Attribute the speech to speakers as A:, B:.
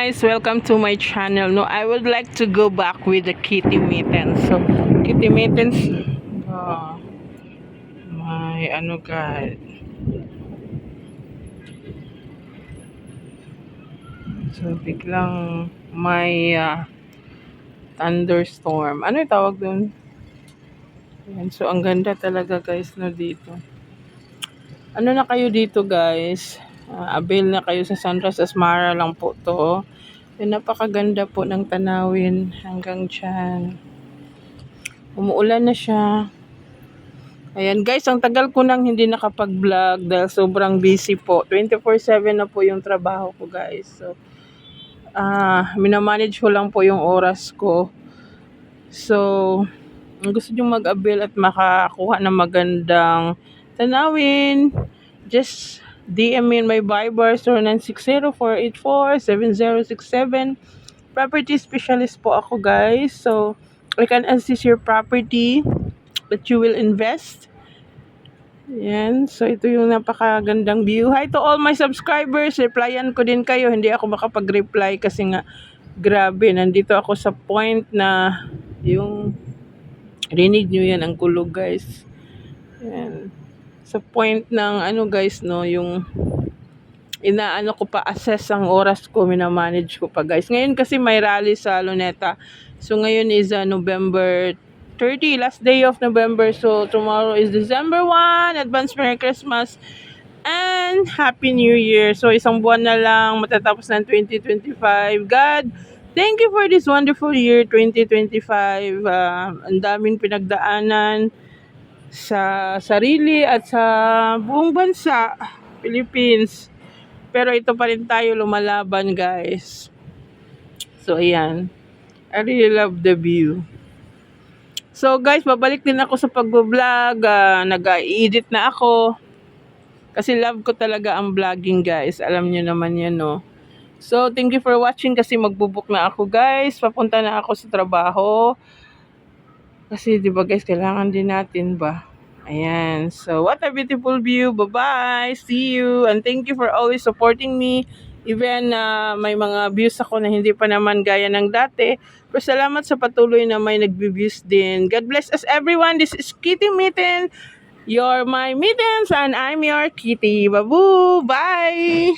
A: guys, welcome to my channel. No, I would like to go back with the kitty mittens. So, kitty mittens, my ano guys. So, biglang may thunderstorm. Ano yung tawag dun? Ayan, so, ang ganda talaga guys no dito. Ano na kayo dito guys? Avail na kayo sa Sunrise Asmara lang po to. Yung napakaganda po ng tanawin hanggang dyan. Umuulan na siya. Ayan guys, ang tagal ko nang hindi nakapag-vlog dahil sobrang busy po. 24/7 na po yung trabaho ko guys. So, minamanage ko lang po yung oras ko. So, gusto nyo mag-avail at makakuha ng magandang tanawin, just DM me in my Viber 0960-484-7067. Property specialist po ako guys. So, I can assist your property that you will invest. Yan. So, ito yung napakagandang view. Hi to all my subscribers. Replyan ko din kayo. Hindi ako makapag-reply kasi nga grabe. Nandito ako sa point na yung rinig nyo yan ang kulog guys. Yan. Sa point ng ano guys no, yung inaano ko pa assess ang oras ko, minamanage ko pa guys. Ngayon kasi may rally sa Luneta. So ngayon is November 30, last day of November. So tomorrow is December 1. Advance Merry Christmas and Happy New Year. So isang buwan na lang matatapos ng 2025. God, thank you for this wonderful year 2025. Ang daming pinagdaanan sa sarili at sa buong bansa, Philippines. Pero ito pa rin tayo lumalaban guys. So ayan. I really love the view. So guys, babalik din ako sa pag-vlog. Nag-edit na ako. Kasi love ko talaga ang vlogging guys. Alam nyo naman yan no. So thank you for watching kasi magbubuk na ako guys. Papunta na ako sa trabaho. Kasi di ba guys, kailangan din natin ba? Ayan. So what a beautiful view. Bye-bye. See you. And thank you for always supporting me. Even may mga views ako na hindi pa naman gaya ng dati. Pero salamat sa patuloy na may nagbe-views din. God bless us everyone. This is Kitty Mitten. You're my mittens and I'm your kitty. Babu. Bye.